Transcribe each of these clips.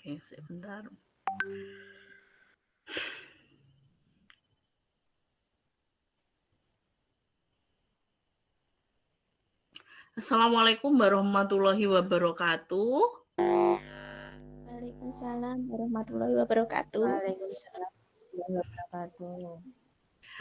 Oke, sebentar. Assalamualaikum warahmatullahi wabarakatuh. Waalaikumsalam warahmatullahi wabarakatuh. Waalaikumsalam warahmatullahi wabarakatuh.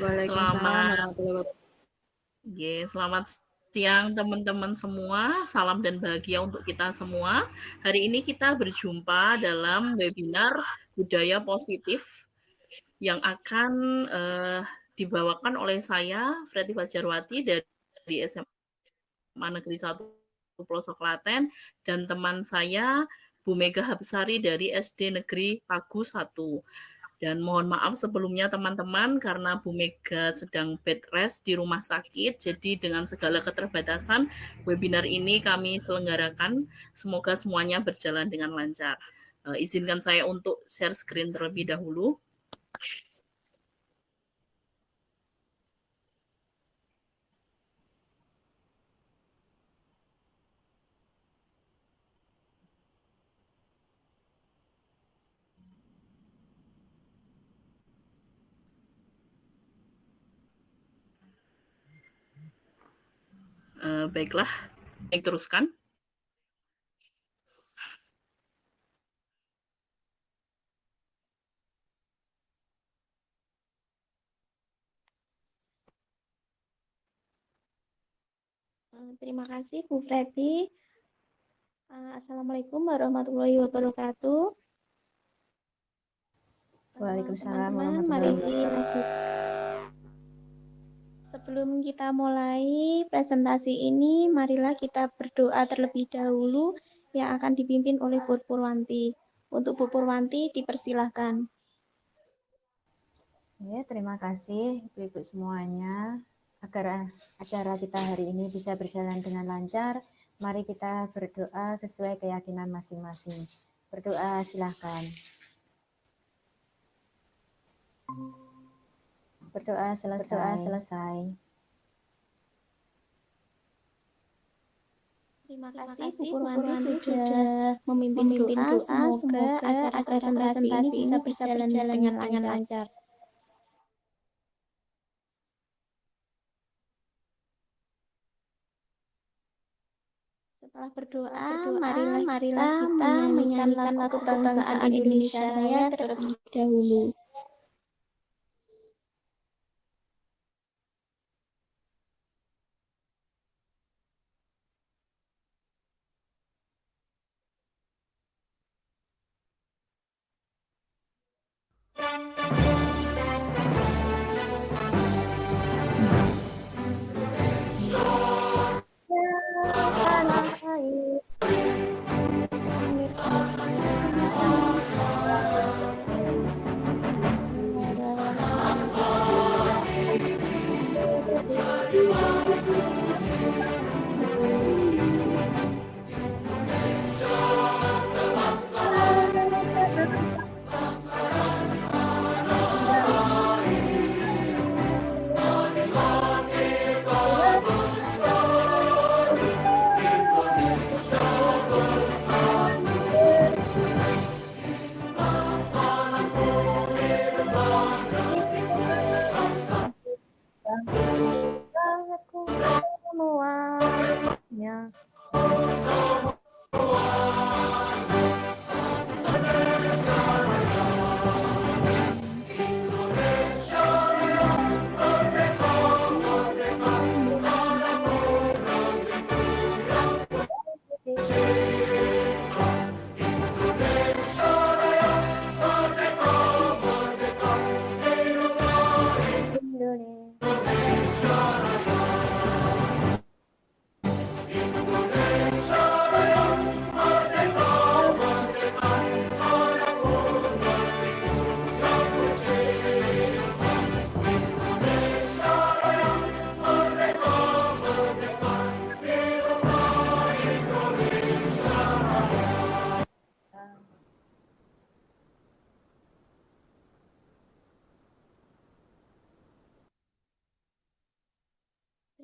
Selamat warahmatullahi wabarakatuh. Selamat siang teman-teman semua. Salam dan bahagia untuk kita semua. Hari ini kita berjumpa dalam webinar Budaya Positif yang akan dibawakan oleh saya, Freti Fajarwati dari SMA Negeri 1 Pelosok Klaten, dan teman saya, Bu Mega Habsari dari SD Negeri Pagu 1. Dan mohon maaf sebelumnya teman-teman karena Bu Mega sedang bed rest di rumah sakit. Jadi dengan segala keterbatasan webinar ini kami selenggarakan. Semoga semuanya berjalan dengan lancar. Izinkan saya untuk share screen terlebih dahulu. Baiklah, baik teruskan. Terima kasih Bu Freti. Assalamualaikum warahmatullahi wabarakatuh. Waalaikumsalam Teman-teman, warahmatullahi mari wabarakatuh. lanjut. Sebelum kita mulai presentasi ini, marilah kita berdoa terlebih dahulu yang akan dipimpin oleh Bu Purwanti. Untuk Bu Purwanti, dipersilahkan. Ya, terima kasih Ibu-ibu semuanya. Agar acara kita hari ini bisa berjalan dengan lancar, mari kita berdoa sesuai keyakinan masing-masing. Berdoa silahkan. Berdoa selesai. Terima kasih Bu Purwanti sudah memimpin doa. Semoga acara presentasi ini bisa berjalan dengan lancar. Setelah berdoa, marilah kita menyanyikan lagu kebangsaan Indonesia Raya terlebih dahulu.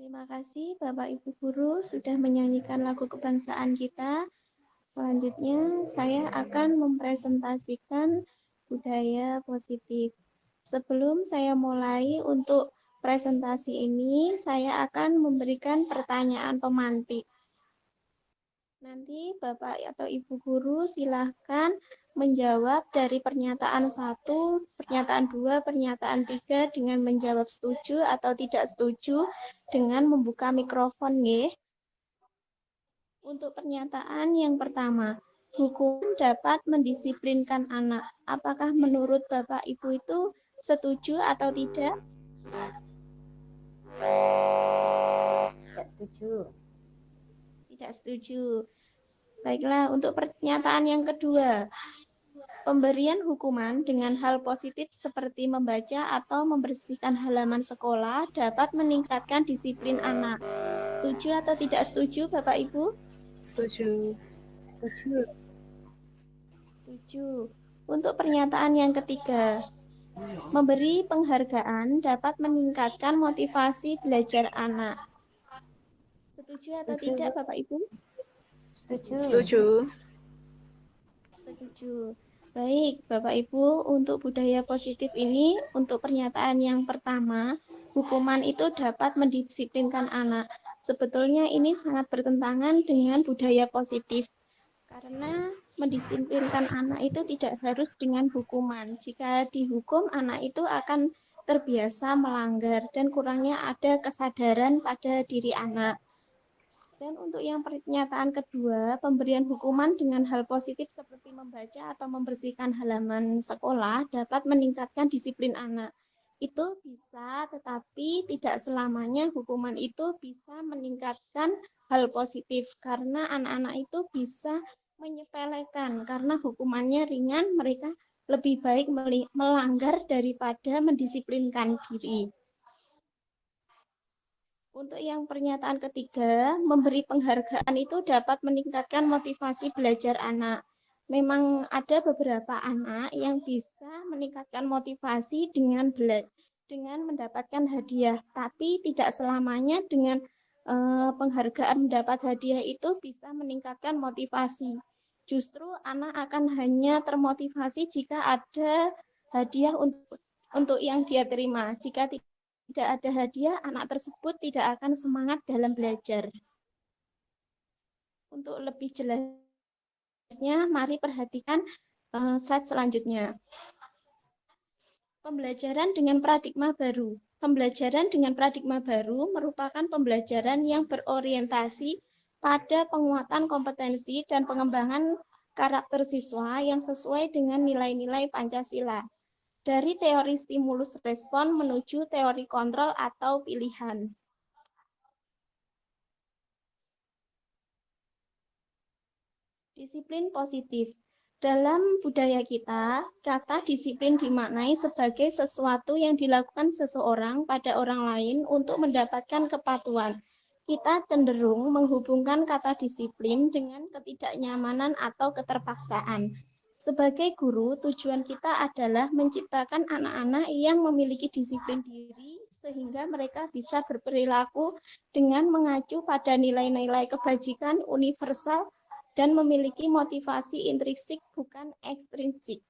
Terima kasih Bapak Ibu Guru sudah menyanyikan lagu kebangsaan kita. Selanjutnya, saya akan mempresentasikan budaya positif. Sebelum saya mulai untuk presentasi ini, saya akan memberikan pertanyaan pemantik. Nanti Bapak atau Ibu Guru silahkan menjawab dari pernyataan 1, pernyataan 2, pernyataan 3 dengan menjawab setuju atau tidak setuju dengan membuka mikrofon, nggih. Untuk pernyataan yang pertama, hukum dapat mendisiplinkan anak. Apakah menurut Bapak Ibu itu setuju atau tidak? Tidak setuju. Tidak setuju. Baiklah, untuk pernyataan yang kedua, pemberian hukuman dengan hal positif seperti membaca atau membersihkan halaman sekolah dapat meningkatkan disiplin anak. Setuju atau tidak setuju, Bapak Ibu? Setuju. Setuju. Setuju. Untuk pernyataan yang ketiga, memberi penghargaan dapat meningkatkan motivasi belajar anak. Setuju atau Setuju. tidak, Bapak Ibu? Setuju. Setuju. Setuju. Baik, Bapak Ibu, untuk budaya positif ini, untuk pernyataan yang pertama, hukuman itu dapat mendisiplinkan anak. Sebetulnya ini sangat bertentangan dengan budaya positif. Karena mendisiplinkan anak itu tidak harus dengan hukuman. Jika dihukum, anak itu akan terbiasa melanggar dan kurangnya ada kesadaran pada diri anak. Dan untuk yang pernyataan kedua, pemberian hukuman dengan hal positif seperti membaca atau membersihkan halaman sekolah dapat meningkatkan disiplin anak. Itu bisa, tetapi tidak selamanya hukuman itu bisa meningkatkan hal positif karena anak-anak itu bisa menyepelekan karena hukumannya ringan, mereka lebih baik melanggar daripada mendisiplinkan diri. Untuk yang pernyataan ketiga, memberi penghargaan itu dapat meningkatkan motivasi belajar anak. Memang ada beberapa anak yang bisa meningkatkan motivasi dengan mendapatkan hadiah, tapi tidak selamanya dengan penghargaan mendapat hadiah itu bisa meningkatkan motivasi. Justru anak akan hanya termotivasi jika ada hadiah untuk yang dia terima. Jika tidak ada hadiah, anak tersebut tidak akan semangat dalam belajar. Untuk lebih jelasnya, mari perhatikan slide selanjutnya. Pembelajaran dengan paradigma baru. Pembelajaran dengan paradigma baru merupakan pembelajaran yang berorientasi pada penguatan kompetensi dan pengembangan karakter siswa yang sesuai dengan nilai-nilai Pancasila. Dari teori stimulus respon menuju teori kontrol atau pilihan. Disiplin positif. Dalam budaya kita, kata disiplin dimaknai sebagai sesuatu yang dilakukan seseorang pada orang lain untuk mendapatkan kepatuhan. Kita cenderung menghubungkan kata disiplin dengan ketidaknyamanan atau keterpaksaan. Sebagai guru, tujuan kita adalah menciptakan anak-anak yang memiliki disiplin diri sehingga mereka bisa berperilaku dengan mengacu pada nilai-nilai kebajikan universal dan memiliki motivasi intrinsik bukan ekstrinsik.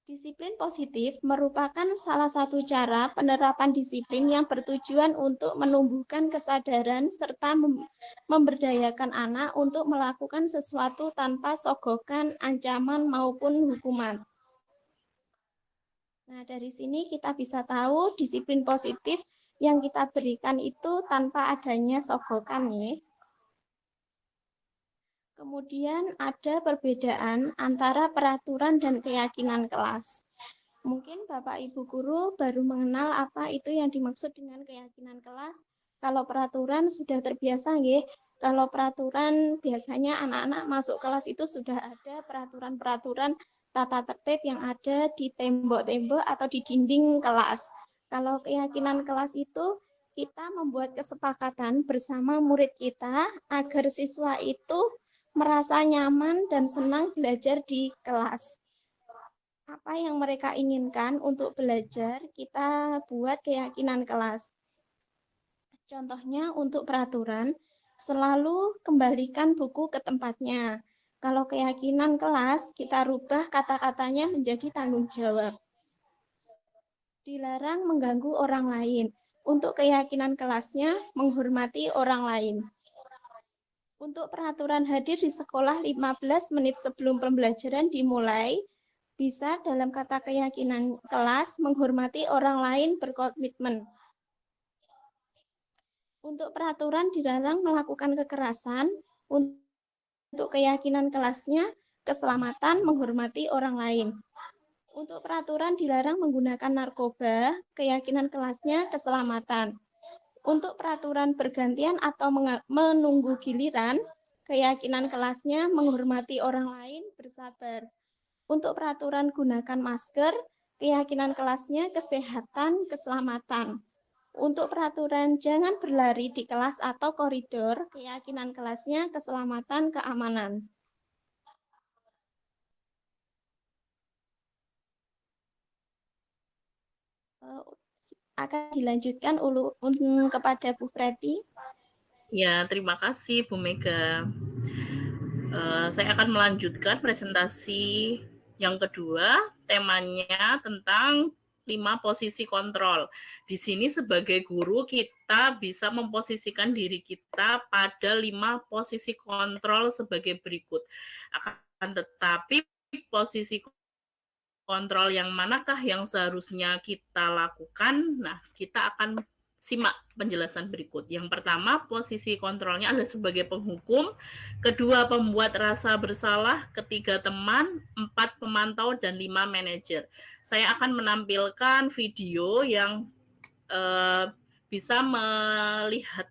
Disiplin positif merupakan salah satu cara penerapan disiplin yang bertujuan untuk menumbuhkan kesadaran serta memberdayakan anak untuk melakukan sesuatu tanpa sogokan, ancaman, maupun hukuman. Nah, dari sini kita bisa tahu disiplin positif yang kita berikan itu tanpa adanya sogokan, ya. Kemudian ada perbedaan antara peraturan dan keyakinan kelas. Mungkin Bapak Ibu Guru baru mengenal apa itu yang dimaksud dengan keyakinan kelas. Kalau peraturan sudah terbiasa, nggih. Kalau peraturan biasanya anak-anak masuk kelas itu sudah ada peraturan-peraturan tata tertib yang ada di tembok-tembok atau di dinding kelas. Kalau keyakinan kelas itu kita membuat kesepakatan bersama murid kita agar siswa itu merasa nyaman dan senang belajar di kelas. Apa yang mereka inginkan untuk belajar, kita buat keyakinan kelas. Contohnya untuk peraturan, selalu kembalikan buku ke tempatnya. Kalau keyakinan kelas, kita rubah kata-katanya menjadi tanggung jawab. Dilarang mengganggu orang lain. Untuk keyakinan kelasnya, menghormati orang lain. Untuk peraturan hadir di sekolah 15 menit sebelum pembelajaran dimulai, bisa dalam kata keyakinan kelas, menghormati orang lain, berkomitmen. Untuk peraturan dilarang melakukan kekerasan, untuk keyakinan kelasnya, keselamatan, menghormati orang lain. Untuk peraturan dilarang menggunakan narkoba, keyakinan kelasnya, keselamatan. Untuk peraturan bergantian atau menunggu giliran, keyakinan kelasnya, menghormati orang lain, bersabar. Untuk peraturan gunakan masker, keyakinan kelasnya, kesehatan, keselamatan. Untuk peraturan jangan berlari di kelas atau koridor, keyakinan kelasnya, keselamatan, keamanan. Akan dilanjutkan kepada Bu Freti. Ya, terima kasih Bu Mega. Saya akan melanjutkan presentasi yang kedua, temanya tentang 5 posisi kontrol. Di sini sebagai guru kita bisa memposisikan diri kita pada 5 posisi kontrol sebagai berikut. Akan tetapi posisi kontrol yang manakah yang seharusnya kita lakukan? Nah, kita akan simak penjelasan berikut. Yang pertama, posisi kontrolnya adalah sebagai penghukum, kedua pembuat rasa bersalah, ketiga teman, 4 pemantau, dan 5 manajer. Saya akan menampilkan video yang bisa melihat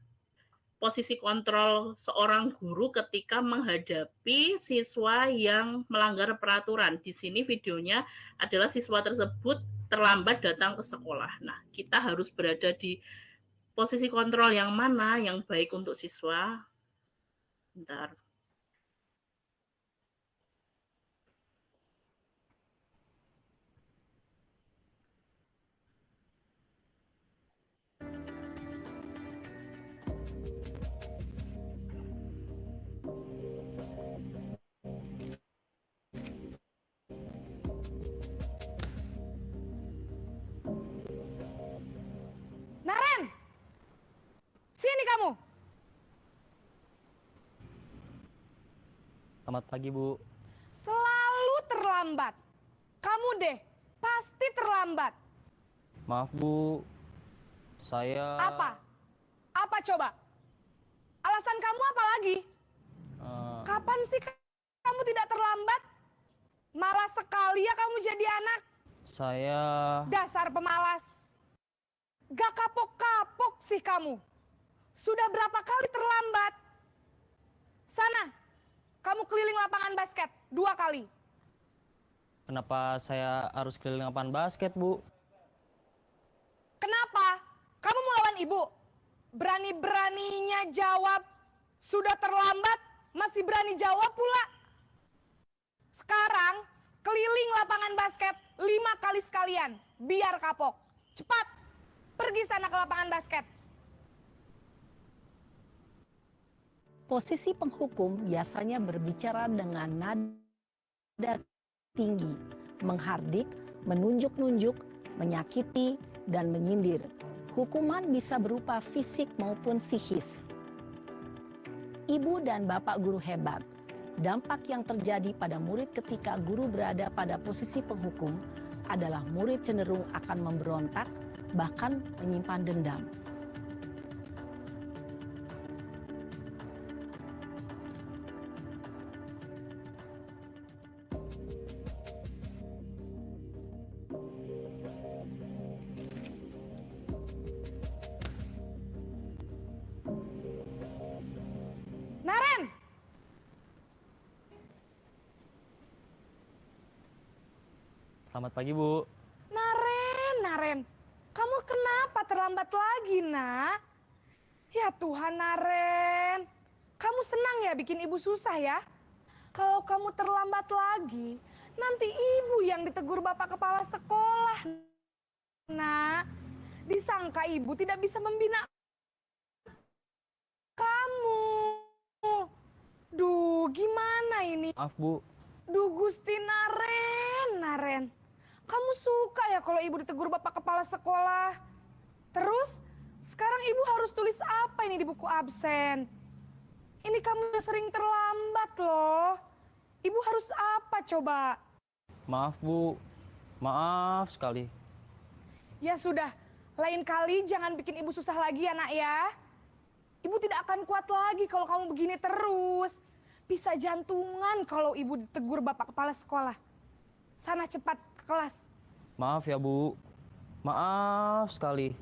posisi kontrol seorang guru ketika menghadapi siswa yang melanggar peraturan. Di sini videonya adalah siswa tersebut terlambat datang ke sekolah. Nah, kita harus berada di posisi kontrol yang mana yang baik untuk siswa. Bentar. Naren! Sini kamu! Selamat pagi, Bu. Selalu terlambat. Kamu deh, pasti terlambat. Maaf, Bu. Saya... Apa? Apa coba? Alasan kamu apa lagi? Kapan sih kamu tidak terlambat? Malas sekali ya kamu jadi anak. Saya... Dasar pemalas. Gak kapok-kapok sih kamu. Sudah berapa kali terlambat? Sana, kamu keliling lapangan basket 2 kali. Kenapa saya harus keliling lapangan basket, Bu? Kenapa? Kamu mau lawan ibu? Berani-beraninya jawab, sudah terlambat, masih berani jawab pula. Sekarang, keliling lapangan basket 5 kali sekalian, biar kapok. Cepat, pergi sana ke lapangan basket. Posisi penghukum biasanya berbicara dengan nada tinggi, menghardik, menunjuk-nunjuk, menyakiti, dan menyindir. Hukuman bisa berupa fisik maupun psikis. Ibu dan bapak guru hebat. Dampak yang terjadi pada murid ketika guru berada pada posisi penghukum adalah murid cenderung akan memberontak, bahkan menyimpan dendam. Naren! Selamat pagi, Bu. Naren, kamu kenapa terlambat lagi, nak? Ya Tuhan, Naren, kamu senang ya bikin ibu susah ya? Kalau kamu terlambat lagi, nanti ibu yang ditegur bapak kepala sekolah, nak. Disangka ibu tidak bisa membina gimana ini? Maaf Bu, Duh Gusti Naren. Kamu suka ya kalau ibu ditegur bapak kepala sekolah? Terus, sekarang ibu harus tulis apa ini di buku absen? Ini kamu udah sering terlambat loh. Ibu harus apa coba? maaf Bu, maaf sekali. Ya sudah, lain kali jangan bikin ibu susah lagi ya nak ya. Ibu tidak akan kuat lagi kalau kamu begini terus. Bisa jantungan kalau ibu ditegur bapak kepala sekolah. Sana cepat ke kelas. Maaf ya Bu, maaf sekali.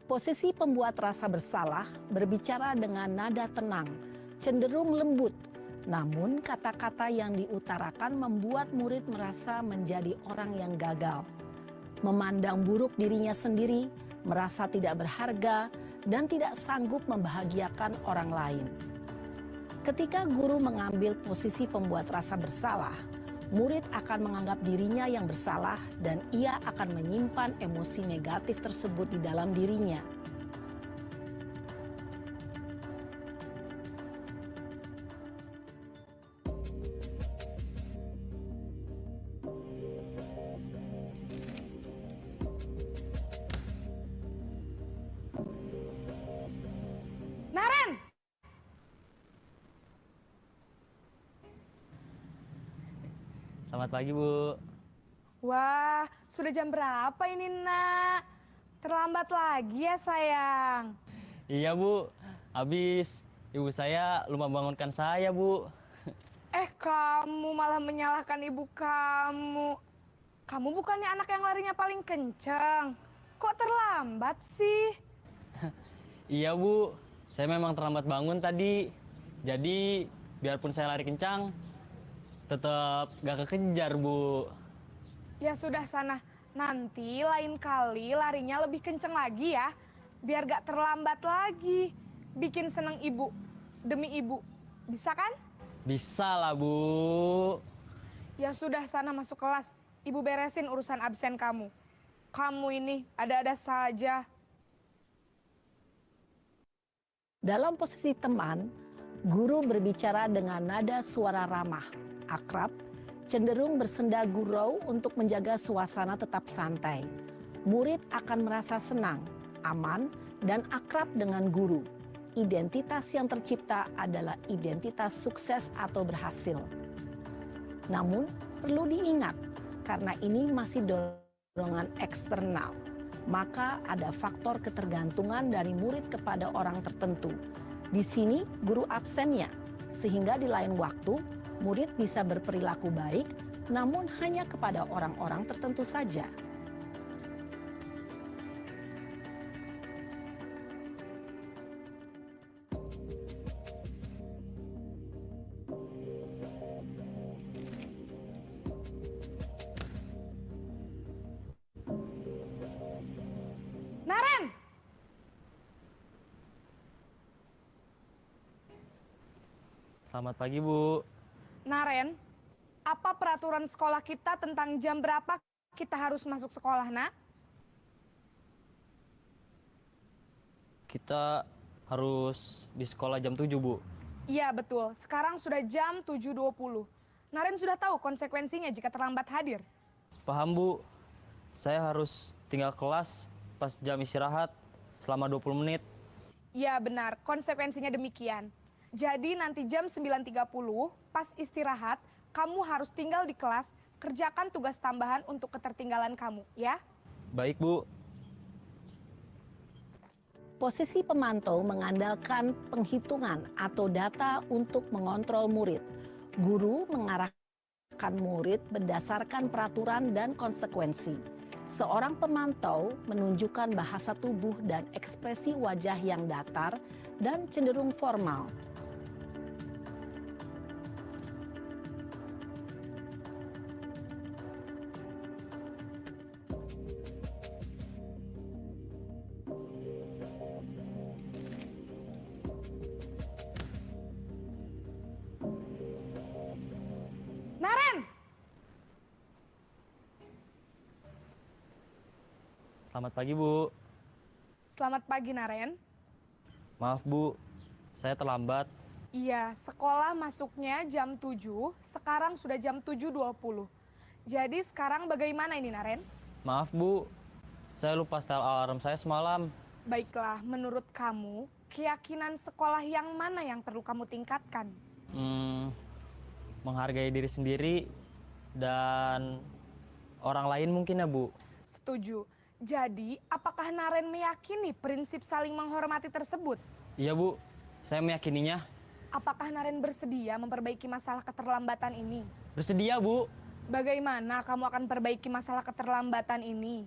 Posisi pembuat rasa bersalah berbicara dengan nada tenang, cenderung lembut. Namun kata-kata yang diutarakan membuat murid merasa menjadi orang yang gagal. Memandang buruk dirinya sendiri, merasa tidak berharga, dan tidak sanggup membahagiakan orang lain. Ketika guru mengambil posisi pembuat rasa bersalah, murid akan menganggap dirinya yang bersalah dan ia akan menyimpan emosi negatif tersebut di dalam dirinya. Naren! Selamat pagi Bu. Wah, sudah jam berapa ini nak? Terlambat lagi ya sayang. Iya Bu, habis ibu saya lupa bangunkan saya Bu. Kamu malah menyalahkan ibu kamu. Kamu bukannya anak yang larinya paling kenceng. Kok terlambat sih? Iya Bu, saya memang terlambat bangun tadi. Jadi biarpun saya lari kencang, tetap gak kekejar Bu. Ya sudah sana, nanti lain kali larinya lebih kenceng lagi ya. Biar gak terlambat lagi. Bikin seneng ibu, demi ibu. Bisa kan? Bisa lah Bu. Ya sudah sana masuk kelas. Ibu beresin urusan absen kamu. Kamu ini ada-ada saja. Dalam posisi teman, guru berbicara dengan nada suara ramah, akrab, cenderung bersenda gurau untuk menjaga suasana tetap santai. Murid akan merasa senang, aman, dan akrab dengan guru. Identitas yang tercipta adalah identitas sukses atau berhasil. Namun, perlu diingat, karena ini masih dorongan eksternal, maka ada faktor ketergantungan dari murid kepada orang tertentu. Di sini guru absennya, sehingga di lain waktu murid bisa berperilaku baik, namun hanya kepada orang-orang tertentu saja. Naren! Selamat pagi Bu. Naren, apa peraturan sekolah kita tentang jam berapa kita harus masuk sekolah, nak? Kita harus di sekolah jam 7 Bu. Iya betul, sekarang sudah jam 7.20. Naren sudah tahu konsekuensinya jika terlambat hadir. Paham Bu, saya harus tinggal kelas pas jam istirahat selama 20 menit. Iya benar, konsekuensinya demikian. Jadi nanti jam 9.30 pas istirahat, kamu harus tinggal di kelas, kerjakan tugas tambahan untuk ketertinggalan kamu, ya? Baik Bu. Posisi pemantau mengandalkan penghitungan atau data untuk mengontrol murid. Guru mengarahkan murid berdasarkan peraturan dan konsekuensi. Seorang pemantau menunjukkan bahasa tubuh dan ekspresi wajah yang datar dan cenderung formal. Naren! Selamat pagi Bu. Selamat pagi, Naren. Maaf Bu, saya terlambat. Iya, sekolah masuknya jam 7, sekarang sudah jam 7.20. Jadi sekarang bagaimana ini, Naren? Maaf Bu, saya lupa setel alarm saya semalam. Baiklah, menurut kamu, keyakinan sekolah yang mana yang perlu kamu tingkatkan? Menghargai diri sendiri dan orang lain mungkin ya Bu. Setuju. Jadi, apakah Naren meyakini prinsip saling menghormati tersebut? Iya Bu, saya meyakininya. Apakah Naren bersedia memperbaiki masalah keterlambatan ini? Bersedia Bu. Bagaimana kamu akan perbaiki masalah keterlambatan ini?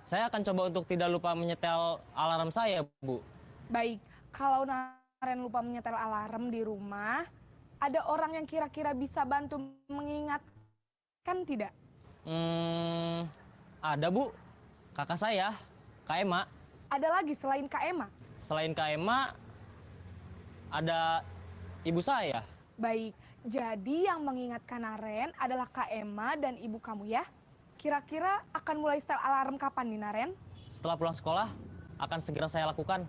Saya akan coba untuk tidak lupa menyetel alarm saya Bu. Baik, kalau Naren lupa menyetel alarm di rumah, ada orang yang kira-kira bisa bantu mengingatkan tidak? Ada Bu, kakak saya, Kak Ema. Ada lagi selain Kak Ema? Selain Kak Ema, ada ibu saya. Baik, jadi yang mengingatkan Naren adalah Kak Ema dan ibu kamu ya? Kira-kira akan mulai setel alarm kapan nih, Naren? Setelah pulang sekolah, akan segera saya lakukan.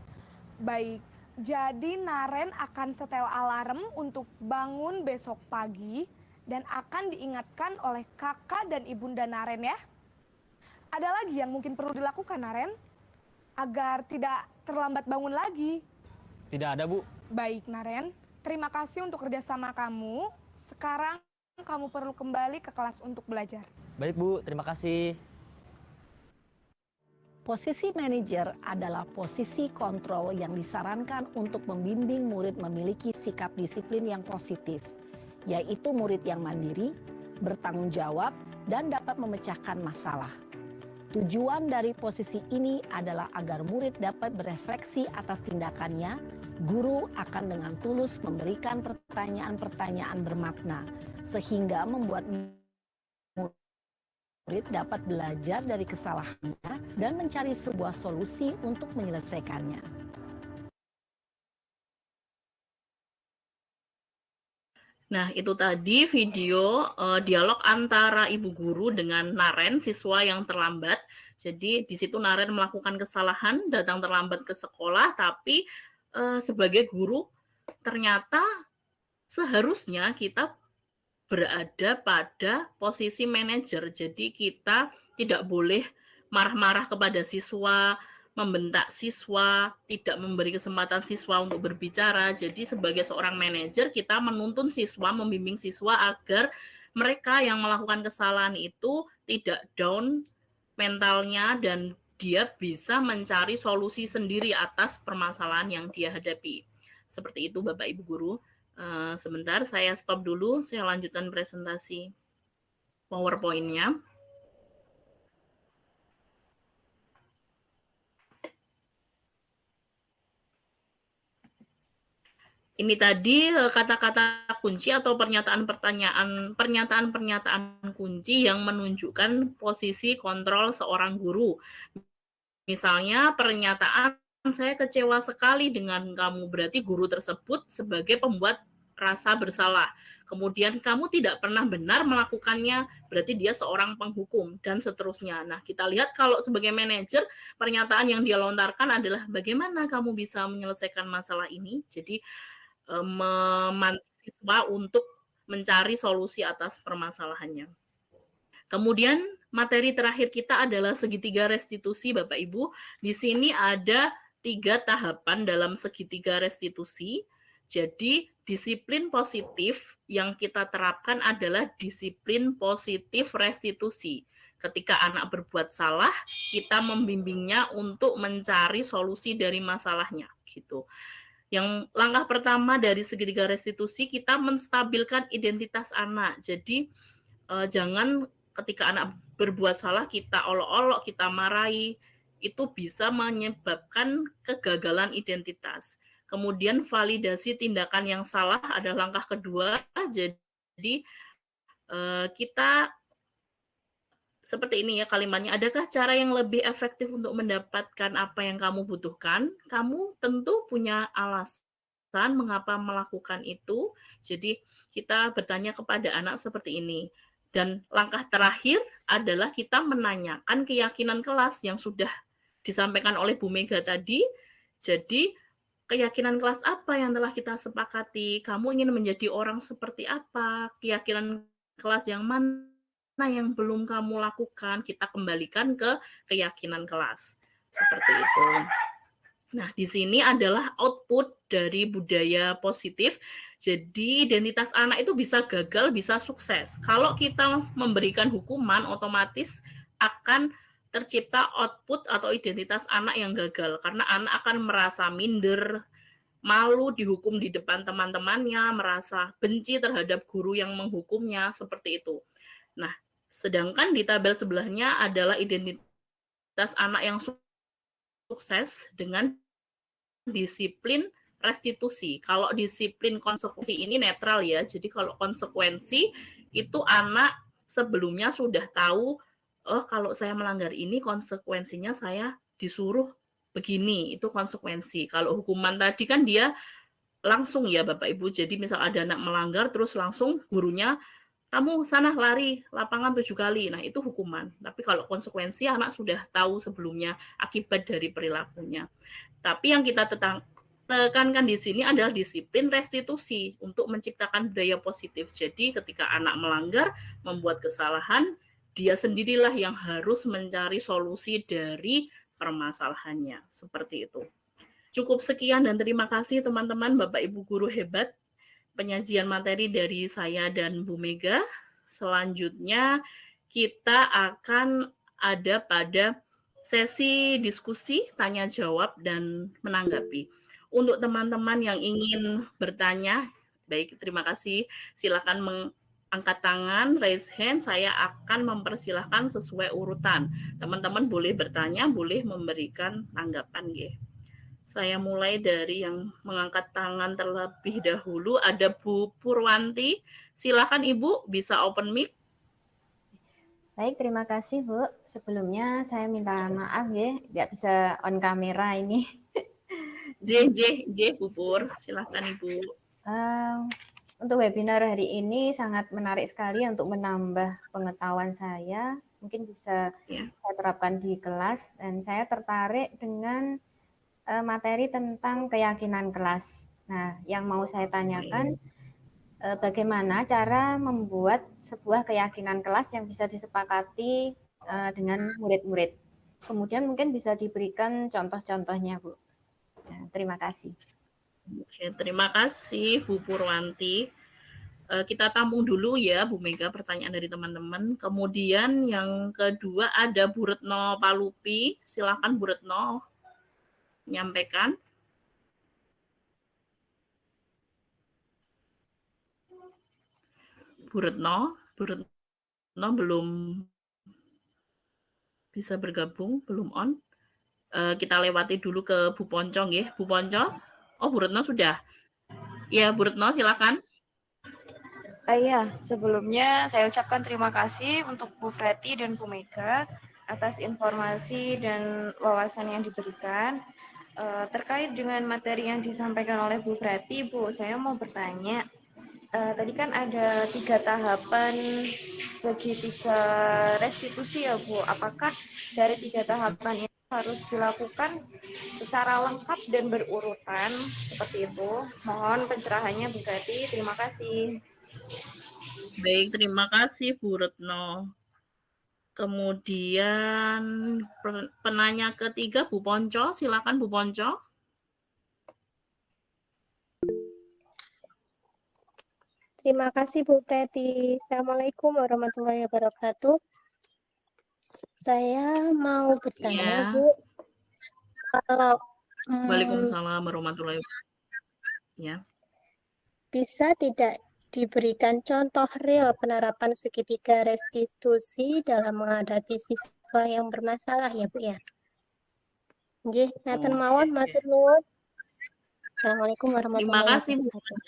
Baik, jadi Naren akan setel alarm untuk bangun besok pagi dan akan diingatkan oleh kakak dan ibunda Naren ya. Ada lagi yang mungkin perlu dilakukan, Naren? Agar tidak terlambat bangun lagi. Tidak ada Bu. Baik, Naren. Terima kasih untuk kerjasama kamu. Sekarang kamu perlu kembali ke kelas untuk belajar. Baik Bu, terima kasih. Posisi manajer adalah posisi kontrol yang disarankan untuk membimbing murid memiliki sikap disiplin yang positif, yaitu murid yang mandiri, bertanggung jawab, dan dapat memecahkan masalah. Tujuan dari posisi ini adalah agar murid dapat berefleksi atas tindakannya. Guru akan dengan tulus memberikan pertanyaan-pertanyaan bermakna, sehingga membuat murid dapat belajar dari kesalahannya dan mencari sebuah solusi untuk menyelesaikannya. Nah, itu tadi video dialog antara ibu guru dengan Naren, siswa yang terlambat. Jadi di situ Naren melakukan kesalahan, datang terlambat ke sekolah, tapi sebagai guru ternyata seharusnya kita berada pada posisi manajer. Jadi kita tidak boleh marah-marah kepada siswa, membentak siswa, tidak memberi kesempatan siswa untuk berbicara. Jadi sebagai seorang manajer, kita menuntun siswa, membimbing siswa agar mereka yang melakukan kesalahan itu tidak down mentalnya dan dia bisa mencari solusi sendiri atas permasalahan yang dia hadapi. Seperti itu Bapak Ibu Guru. Sebentar, saya stop dulu, saya lanjutkan presentasi PowerPoint-nya. Ini tadi kata-kata kunci atau pernyataan-pernyataan kunci yang menunjukkan posisi kontrol seorang guru. Misalnya pernyataan saya kecewa sekali dengan kamu, berarti guru tersebut sebagai pembuat rasa bersalah. Kemudian kamu tidak pernah benar melakukannya, berarti dia seorang penghukum, dan seterusnya. Nah, kita lihat kalau sebagai manajer, pernyataan yang dia lontarkan adalah bagaimana kamu bisa menyelesaikan masalah ini. Jadi, memantik siswa untuk mencari solusi atas permasalahannya. Kemudian materi terakhir kita adalah segitiga restitusi, Bapak Ibu. Di sini ada 3 tahapan dalam segitiga restitusi. Jadi disiplin positif yang kita terapkan adalah disiplin positif restitusi. Ketika anak berbuat salah, kita membimbingnya untuk mencari solusi dari masalahnya, gitu. Yang langkah pertama dari segitiga restitusi, kita menstabilkan identitas anak. Jadi jangan ketika anak berbuat salah kita olok-olok, kita marahi, itu bisa menyebabkan kegagalan identitas. Kemudian validasi tindakan yang salah adalah langkah kedua. Jadi kita seperti ini ya kalimatnya, adakah cara yang lebih efektif untuk mendapatkan apa yang kamu butuhkan? Kamu tentu punya alasan mengapa melakukan itu. Jadi kita bertanya kepada anak seperti ini. Dan langkah terakhir adalah kita menanyakan keyakinan kelas yang sudah disampaikan oleh Bu Mega tadi. Jadi keyakinan kelas apa yang telah kita sepakati? Kamu ingin menjadi orang seperti apa? Keyakinan kelas yang mana yang belum kamu lakukan? Kita kembalikan ke keyakinan kelas. Seperti itu. Nah, di sini adalah output dari budaya positif. Jadi, identitas anak itu bisa gagal, bisa sukses. Kalau kita memberikan hukuman, otomatis akan tercipta output atau identitas anak yang gagal. Karena anak akan merasa minder, malu dihukum di depan teman-temannya, merasa benci terhadap guru yang menghukumnya, seperti itu. Nah, sedangkan di tabel sebelahnya adalah identitas anak yang sukses dengan disiplin restitusi. Kalau disiplin konsekuensi ini netral ya. Jadi kalau konsekuensi itu anak sebelumnya sudah tahu, oh kalau saya melanggar ini konsekuensinya saya disuruh begini, itu konsekuensi. Kalau hukuman tadi kan dia langsung ya Bapak Ibu. Jadi misal ada anak melanggar terus langsung gurunya kamu sana lari lapangan 7 kali. Nah, itu hukuman. Tapi kalau konsekuensi anak sudah tahu sebelumnya akibat dari perilakunya. Tapi yang kita tekankan di sini adalah disiplin restitusi untuk menciptakan budaya positif. Jadi ketika anak melanggar, membuat kesalahan, dia sendirilah yang harus mencari solusi dari permasalahannya. Seperti itu. Cukup sekian dan terima kasih teman-teman, Bapak Ibu guru hebat. Penyajian materi dari saya dan Bu Mega. Selanjutnya kita akan ada pada sesi diskusi, tanya jawab, dan menanggapi. Untuk teman-teman yang ingin bertanya, baik terima kasih, silakan mengangkat tangan, raise hand, saya akan mempersilahkan sesuai urutan. Teman-teman boleh bertanya, boleh memberikan tanggapan. Saya mulai dari yang mengangkat tangan terlebih dahulu. Ada Bu Purwanti. Silakan Ibu, bisa open mic. Baik, terima kasih Bu. Sebelumnya saya minta maaf ya, nggak bisa on kamera ini. Bu Pur, silakan Ibu. Untuk webinar hari ini sangat menarik sekali untuk menambah pengetahuan saya. Mungkin bisa saya terapkan di kelas. Dan saya tertarik dengan materi tentang keyakinan kelas. Nah, yang mau saya tanyakan, bagaimana cara membuat sebuah keyakinan kelas yang bisa disepakati dengan murid-murid. Kemudian mungkin bisa diberikan contoh-contohnya, Bu. Nah, terima kasih. Oke, terima kasih Bu Purwanti. Kita tampung dulu ya Bu Mega pertanyaan dari teman-teman. Kemudian yang kedua ada Bu Retno Palupi. Silakan Bu Retno menyampaikan. Bu Retno belum bisa bergabung, belum on. Kita lewati dulu ke Bu Poncong ya. Bu Poncong, oh Bu Retno sudah. Ya Bu Retno silakan. Iya, sebelumnya saya ucapkan terima kasih untuk Bu Freti dan Bu Mega atas informasi dan wawasan yang diberikan. Terkait dengan materi yang disampaikan oleh Bu Freti, Bu, saya mau bertanya, tadi kan ada 3 tahapan segitiga restitusi ya Bu, apakah dari 3 tahapan ini harus dilakukan secara lengkap dan berurutan seperti itu? Mohon pencerahannya Bu Freti, terima kasih. Baik, terima kasih Bu Retno. Kemudian penanya ketiga Bu Ponco, silakan Bu Ponco. Terima kasih Bu Preti. Assalamualaikum warahmatullahi wabarakatuh. Saya mau bertanya Bu, kalau Waalaikumsalam warahmatullahi wabarakatuh. Ya. Bisa tidak diberikan contoh real penerapan segitiga restitusi dalam menghadapi siswa yang bermasalah ya Bu ya? Nggih, ngaten mawon matur nuwun. Assalamualaikum warahmatullahi wabarakatuh.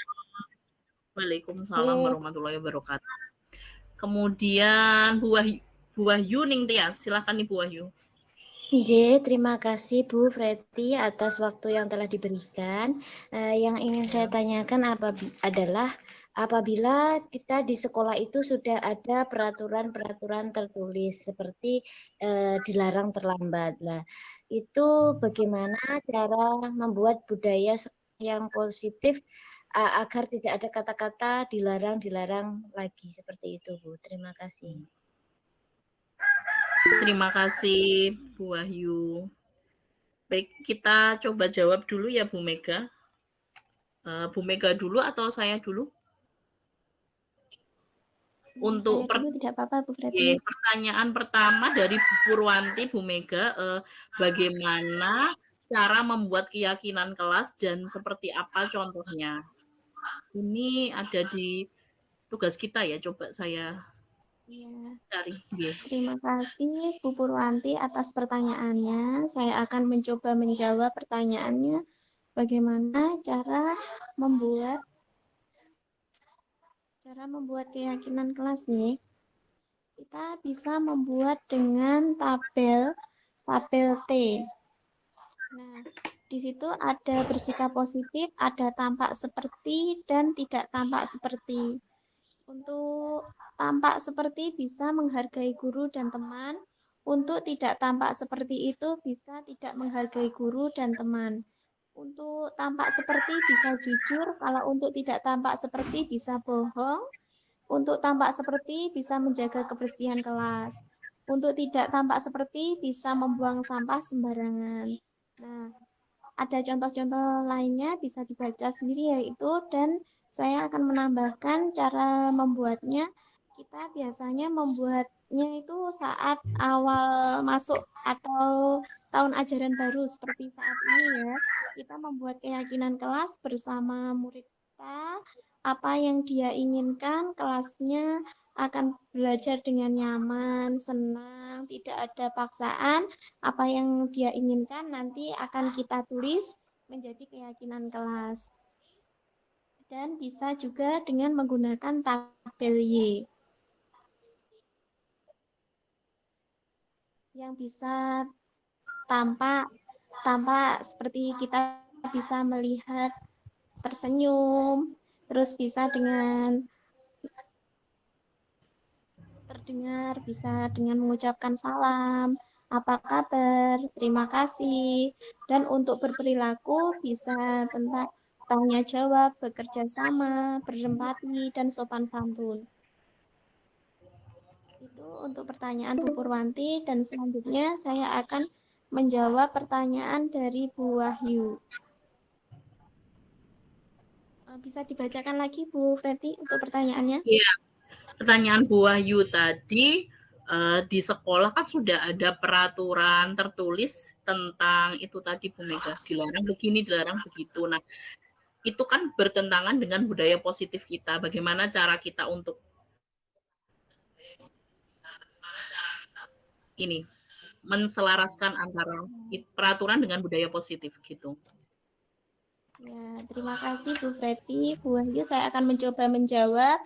Waalaikumsalam warahmatullahi wabarakatuh. Kemudian Bu Wahyu Ningtyas, silakan Ibu Wahyu. Terima kasih Bu Freti atas waktu yang telah diberikan. Yang ingin saya tanyakan adalah apabila kita di sekolah itu sudah ada peraturan-peraturan tertulis seperti dilarang terlambat lah. itu bagaimana cara membuat budaya yang positif agar tidak ada kata-kata dilarang lagi seperti itu, Bu. Terima kasih. Terima kasih, Bu Wahyu. Baik, kita coba jawab dulu ya, Bu Mega. Bu Mega dulu atau saya dulu? Untuk Saya dulu tidak apa-apa, Bu Freddy. pertanyaan pertama dari Bu Purwanti, Bu Mega, bagaimana cara membuat keyakinan kelas dan seperti apa contohnya? Ini ada di tugas kita ya, coba saya Ya, cari. terima kasih Bu Purwanti atas pertanyaannya. Saya akan mencoba menjawab pertanyaannya. Bagaimana cara membuat keyakinan kelas nih? Kita bisa membuat dengan tabel T. Nah, di situ ada bersikap positif, ada tampak seperti, dan tidak tampak seperti. Untuk tampak seperti bisa menghargai guru dan teman. Untuk tidak tampak seperti itu bisa tidak menghargai guru dan teman. Untuk tampak seperti bisa jujur, kalau untuk tidak tampak seperti bisa bohong. Untuk tampak seperti bisa menjaga kebersihan kelas. Untuk tidak tampak seperti bisa membuang sampah sembarangan. Nah, ada contoh-contoh lainnya bisa dibaca sendiri yaitu, dan saya akan menambahkan cara membuatnya. Kita biasanya membuatnya itu saat awal masuk atau tahun ajaran baru seperti saat ini ya. Kita membuat keyakinan kelas bersama murid kita, apa yang dia inginkan kelasnya akan belajar dengan nyaman, senang, tidak ada paksaan. Apa yang dia inginkan nanti akan kita tulis menjadi keyakinan kelas. Dan bisa juga dengan menggunakan tabel Y. Yang bisa tampak seperti kita bisa melihat tersenyum, terus bisa dengan terdengar, bisa dengan mengucapkan salam, apa kabar, terima kasih. Dan untuk berperilaku bisa tentang tanya jawab, bekerja sama, berempati, dan sopan santun. Itu untuk pertanyaan Bu Purwanti, dan selanjutnya saya akan menjawab pertanyaan dari Bu Wahyu. Bisa dibacakan lagi Bu Freddy untuk pertanyaannya? Iya, pertanyaan Bu Wahyu tadi, di sekolah kan sudah ada peraturan tertulis tentang itu tadi Bu Mega, dilarang begini, dilarang begitu. Nah, itu kan bertentangan dengan budaya positif kita. Bagaimana cara kita untuk ini menselaraskan antara peraturan dengan budaya positif gitu. Ya, terima kasih Bu Freddy. Bu Wahyu, saya akan mencoba menjawab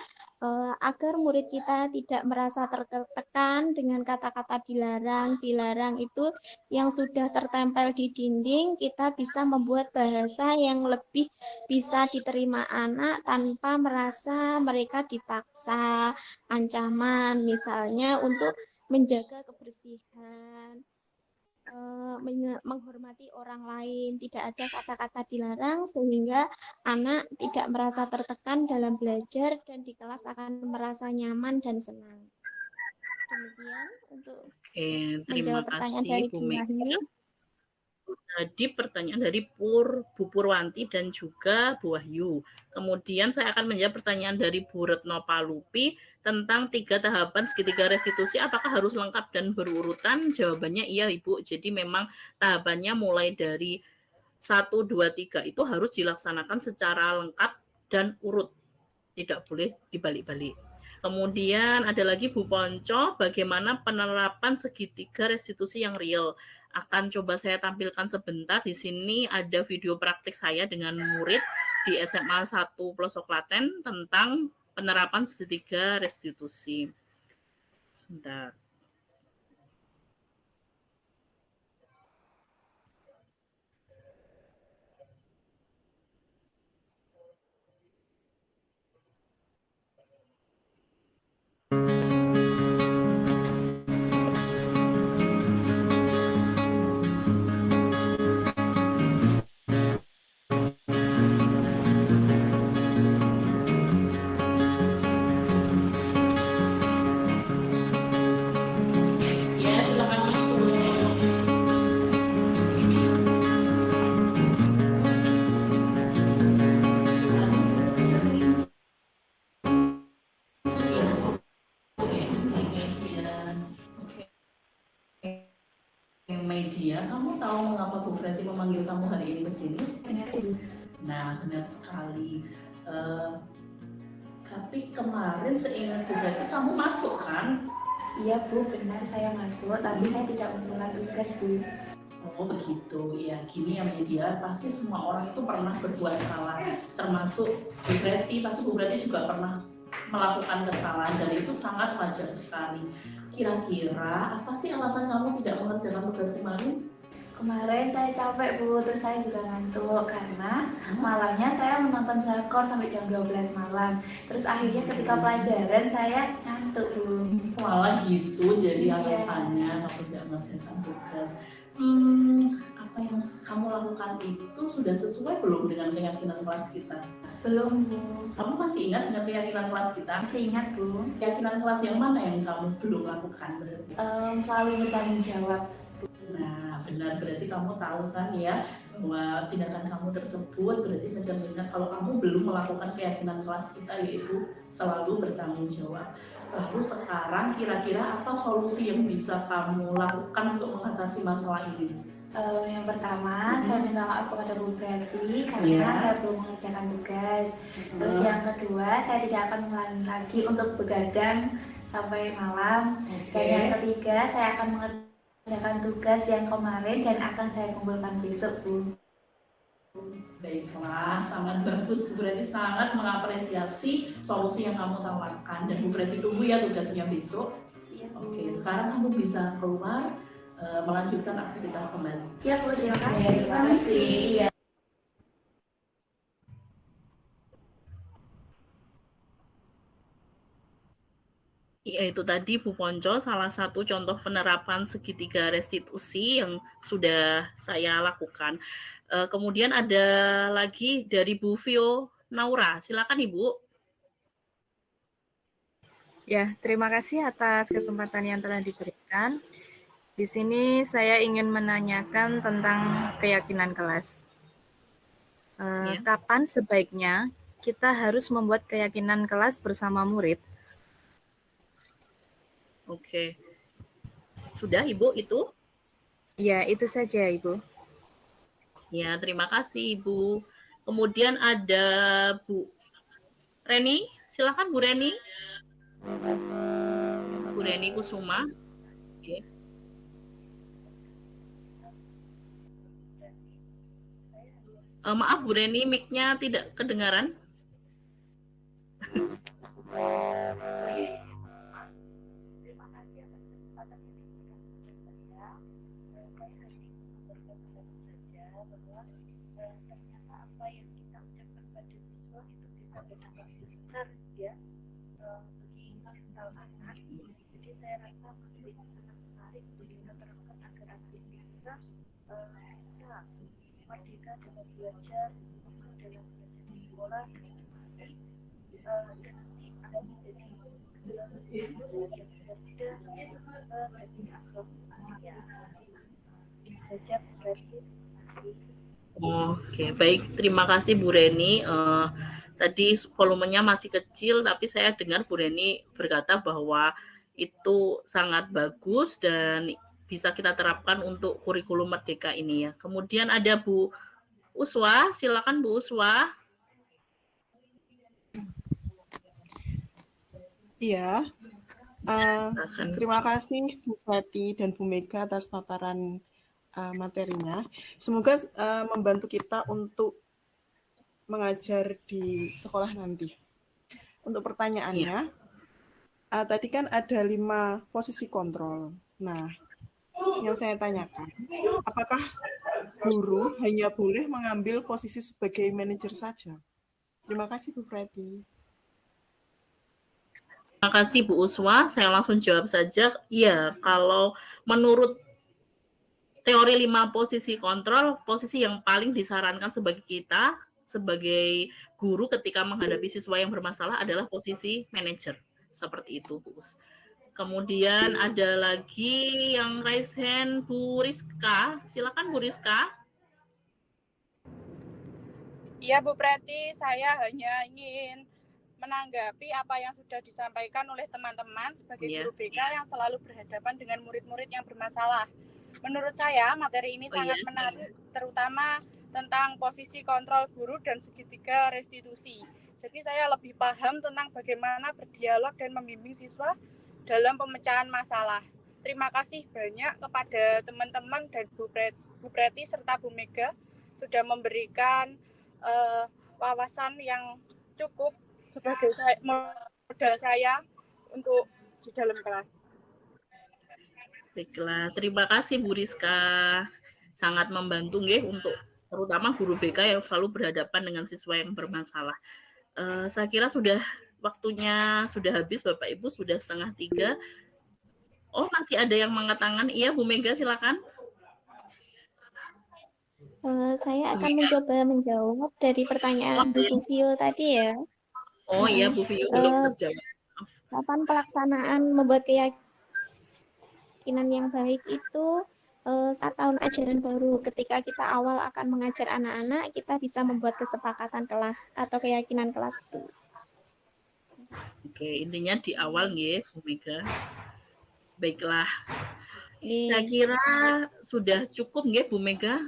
agar murid kita tidak merasa tertekan dengan kata-kata dilarang. Dilarang itu yang sudah tertempel di dinding, kita bisa membuat bahasa yang lebih bisa diterima anak tanpa merasa mereka dipaksa, ancaman, misalnya untuk menjaga kebersihan, menghormati orang lain, tidak ada kata-kata dilarang sehingga anak tidak merasa tertekan dalam belajar dan di kelas akan merasa nyaman dan senang. Demikian untuk menjawab pertanyaan dari Bu Wahyu. Jadi pertanyaan dari Bu Purwanti dan juga Bu Wahyu. Kemudian saya akan menjawab pertanyaan dari Bu Retno Palupi tentang 3 tahapan segitiga restitusi, apakah harus lengkap dan berurutan? Jawabannya iya Ibu. Jadi memang tahapannya mulai dari 1, 2, 3 itu harus dilaksanakan secara lengkap dan urut. Tidak boleh dibalik-balik. Kemudian ada lagi Bu Ponco, bagaimana penerapan segitiga restitusi yang real? Akan coba saya tampilkan sebentar. Di sini ada video praktik saya dengan murid di SMA 1 Pelosok Klaten tentang penerapan segitiga restitusi. Sebentar. tahu mengapa Bu Freti memanggil kamu hari ini ke sini? Benar sih, Bu. Nah, benar sekali. Tapi kemarin seingat Bu Freti kamu masuk kan? Iya, Bu, benar saya masuk, tapi saya tidak mengulang tugas, Bu. Oh begitu, ya gini ya media, pasti semua orang itu pernah berbuat salah, termasuk Bu Freti, pasti Bu Freti juga pernah melakukan kesalahan dan itu sangat wajar sekali. Kira-kira apa sih alasan kamu tidak mengerjakan tugas kemarin? Kemarin saya capek, Bu, terus saya juga ngantuk karena malamnya saya menonton drakor sampai jam 12 malam. Terus akhirnya ketika pelajaran saya ngantuk, Bu. Malah gitu, jadi Iya. alasannya kamu tidak mengerjakan tugas. Apa yang kamu lakukan itu sudah sesuai belum dengan keyakinan kelas kita? Belum, Bu. Kamu masih ingat dengan keyakinan kelas kita? Masih ingat, Bu. Keyakinan kelas yang mana yang kamu belum lakukan berarti? Selalu bertanggung jawab. Nah, benar, berarti kamu tahu kan ya bahwa tindakan kamu tersebut berarti mencerminkan kalau kamu belum melakukan keyakinan kelas kita, yaitu selalu bertanggung jawab. Lalu sekarang kira-kira apa solusi yang bisa kamu lakukan untuk mengatasi masalah ini? Yang pertama, saya minta maaf kepada Bu Preti karena saya belum mengerjakan tugas. Terus yang kedua, saya tidak akan mengulangi lagi untuk begadang sampai malam. Dan yang ketiga, saya akan mengerjakan tugas yang kemarin dan akan saya kumpulkan besok, Bu. Baiklah, sangat bagus. Bu Freti sangat mengapresiasi solusi yang kamu tawarkan dan Bu Freti tunggu ya tugasnya besok. Iya, Bu. Oke, sekarang kamu bisa keluar melanjutkan aktivitas kembali. Iya, Bu, terima kasih. Terima kasih. Ya, itu tadi Bu Ponco, salah satu contoh penerapan segitiga restitusi yang sudah saya lakukan. Kemudian ada lagi dari Bu Vio Naura, silakan Ibu. Ya, terima kasih atas kesempatan yang telah diberikan. Di sini saya ingin menanyakan tentang keyakinan kelas. Kapan sebaiknya kita harus membuat keyakinan kelas bersama murid? Oke. Sudah Ibu itu? Ya, itu saja Ibu. Ya, terima kasih Ibu. Kemudian ada Bu Reni, silakan Bu Reni. Bu Reni Kusuma. Oke. Maaf Bu Reni, mic-nya tidak kedengaran. Oke, baik. Terima kasih Bu Reni. Tadi volumenya masih kecil, tapi saya dengar Bu Reni berkata bahwa itu sangat bagus dan bisa kita terapkan untuk kurikulum Merdeka ini ya. Kemudian ada Bu Uswa, silakan Bu Uswa. Iya, terima kasih Bu Freti dan Bu Mega atas paparan materinya. Semoga membantu kita untuk mengajar di sekolah nanti. Untuk pertanyaannya, tadi kan ada 5 posisi kontrol. Nah, yang saya tanyakan, apakah guru hanya boleh mengambil posisi sebagai manajer saja? Terima kasih Bu Freti. Terima kasih Bu Uswa, saya langsung jawab saja. Iya, kalau menurut teori 5 posisi kontrol, posisi yang paling disarankan sebagai kita, sebagai guru ketika menghadapi siswa yang bermasalah adalah posisi manajer. Seperti itu, Bu Us. Kemudian ada lagi yang raise hand, Bu Rizka. Silakan Bu Rizka. Iya Bu Preti, saya hanya ingin menanggapi apa yang sudah disampaikan oleh teman-teman sebagai guru BK yang selalu berhadapan dengan murid-murid yang bermasalah. Menurut saya materi ini Oh, sangat iya. menarik, terutama tentang posisi kontrol guru dan segitiga restitusi. Jadi saya lebih paham tentang bagaimana berdialog dan membimbing siswa dalam pemecahan masalah. Terima kasih banyak kepada teman-teman dan Bu Preti serta Bu Mega sudah memberikan wawasan yang cukup sebagai modal saya untuk di dalam kelas. Baiklah, terima kasih Bu Rizka. Sangat membantu nggih untuk terutama guru BK yang selalu berhadapan dengan siswa yang bermasalah. Saya kira waktunya sudah habis, Bapak Ibu, sudah 2:30. Oh, masih ada yang mengangkat tangan. Iya, Bu Mega, silakan. Saya akan mencoba menjawab dari pertanyaan Bu Vio tadi ya. Oh iya, Bu Vio belum terjawab. Kapan pelaksanaan membuat keyakinan yang baik itu saat tahun ajaran baru. Ketika kita awal akan mengajar anak-anak, kita bisa membuat kesepakatan kelas atau keyakinan kelas itu. Oke, intinya di awal nggih, Bu Mega. Baiklah. Saya kira sudah cukup nggih, Bu Mega,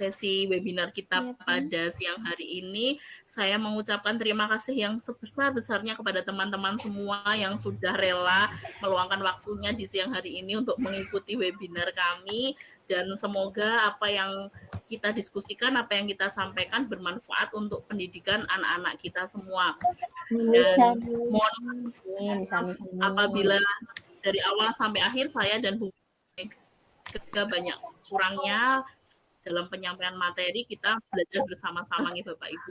sesi webinar kita pada siang hari ini. Saya mengucapkan terima kasih yang sebesar-besarnya kepada teman-teman semua yang sudah rela meluangkan waktunya di siang hari ini untuk mengikuti webinar kami, dan semoga apa yang kita diskusikan, apa yang kita sampaikan bermanfaat untuk pendidikan anak-anak kita semua. Dan mohon maaf apabila dari awal sampai akhir saya dan Bu Mega banyak kurangnya dalam penyampaian materi. Kita belajar bersama-sama nih Bapak Ibu.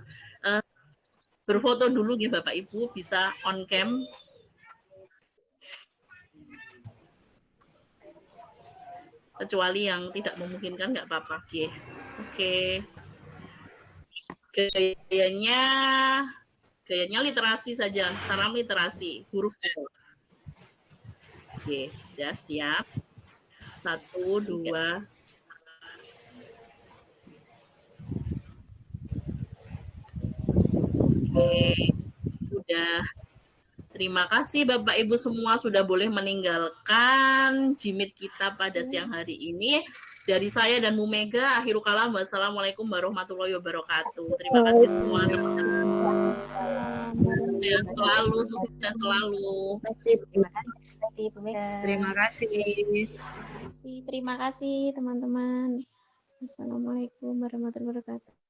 Berfoto dulu nih Bapak Ibu, bisa on cam. Kecuali yang tidak memungkinkan nggak apa-apa. Oke. Gayanya literasi saja, salam literasi, huruf L. Oke, sudah siap. 1, 2. Oke, sudah. Terima kasih Bapak Ibu semua sudah boleh meninggalkan Jimit kita pada siang hari ini. Dari saya dan Bu Mega, akhirul kalam, wassalamualaikum warahmatullahi wabarakatuh. Terima kasih semua. Sukses selalu, sukses selalu. Terima kasih. Terima kasih teman-teman. Assalamualaikum warahmatullahi wabarakatuh.